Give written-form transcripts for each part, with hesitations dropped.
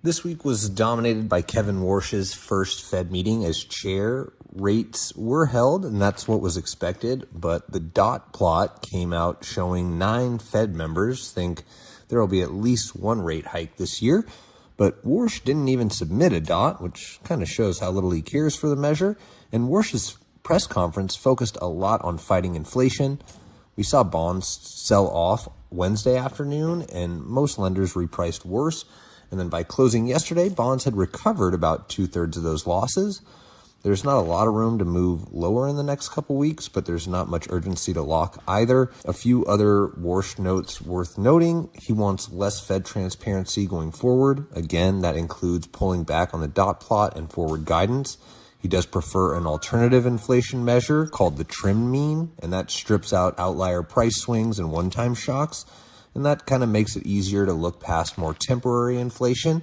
This week was dominated by Kevin Warsh's first Fed meeting as chair. Rates were held, and that's what was expected, but the dot plot came out showing 9 Fed members think there will be at least one rate hike this year. But Warsh didn't even submit a dot, which kind of shows how little he cares for the measure. And Warsh's press conference focused a lot on fighting inflation. We saw bonds sell off Wednesday afternoon, and most lenders repriced worse. And then by closing yesterday, bonds had recovered about 2/3 of those losses. There's not a lot of room to move lower in the next couple weeks, but there's not much urgency to lock either. A few other Warsh notes worth noting. He wants less Fed transparency going forward. Again, that includes pulling back on the dot plot and forward guidance. He does prefer an alternative inflation measure called the trimmed mean, and that strips out outlier price swings and one-time shocks. And that kind of makes it easier to look past more temporary inflation,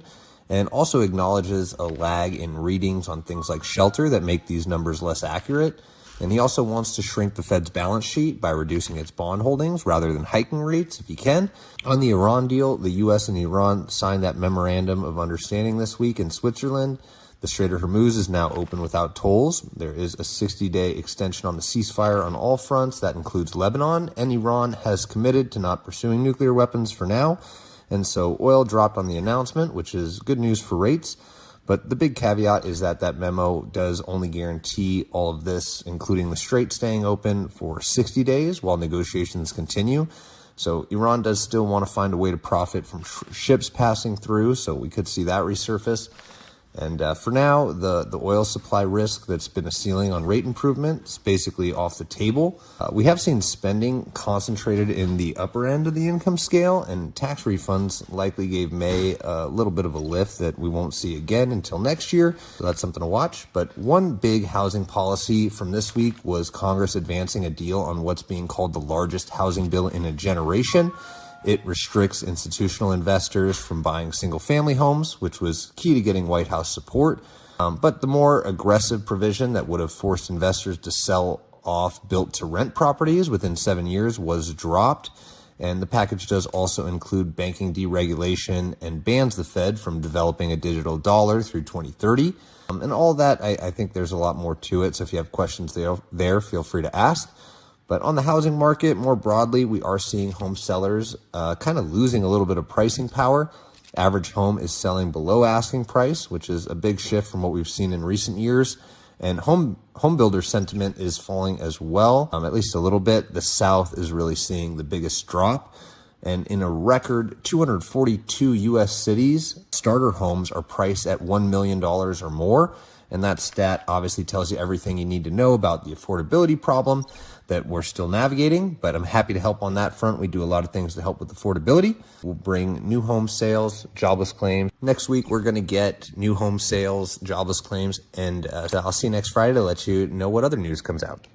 and also acknowledges a lag in readings on things like shelter that make these numbers less accurate. And he also wants to shrink the Fed's balance sheet by reducing its bond holdings rather than hiking rates if he can. On the Iran deal, the U.S. and Iran signed that memorandum of understanding this week in Switzerland. The Strait of Hormuz is now open without tolls. There is a 60-day extension on the ceasefire on all fronts. That includes Lebanon, and Iran has committed to not pursuing nuclear weapons for now. And so oil dropped on the announcement, which is good news for rates. But the big caveat is that that memo does only guarantee all of this, including the Strait staying open for 60 days while negotiations continue. So Iran does still want to find a way to profit from ships passing through, so we could see that resurface. And for now, the oil supply risk that's been a ceiling on rate improvement is basically off the table. We have seen spending concentrated in the upper end of the income scale, and tax refunds likely gave May a little bit of a lift that we won't see again until next year. So that's something to watch. But one big housing policy from this week was Congress advancing a deal on what's being called the largest housing bill in a generation. It restricts institutional investors from buying single-family homes, which was key to getting White House support. But the more aggressive provision that would have forced investors to sell off built-to-rent properties within 7 years was dropped. And the package does also include banking deregulation and bans the Fed from developing a digital dollar through 2030. And all that, I think there's a lot more to it. So if you have questions there, feel free to ask. But on the housing market, more broadly, we are seeing home sellers kind of losing a little bit of pricing power. Average home is selling below asking price, which is a big shift from what we've seen in recent years. And home builder sentiment is falling as well, at least a little bit. The South is really seeing the biggest drop. And in a record 242 U.S. cities, starter homes are priced at $1 million or more. And that stat obviously tells you everything you need to know about the affordability problem that we're still navigating, but I'm happy to help on that front. We do a lot of things to help with affordability. We'll bring new home sales, jobless claims. Next week, we're going to get new home sales, jobless claims, and I'll see you next Friday to let you know what other news comes out.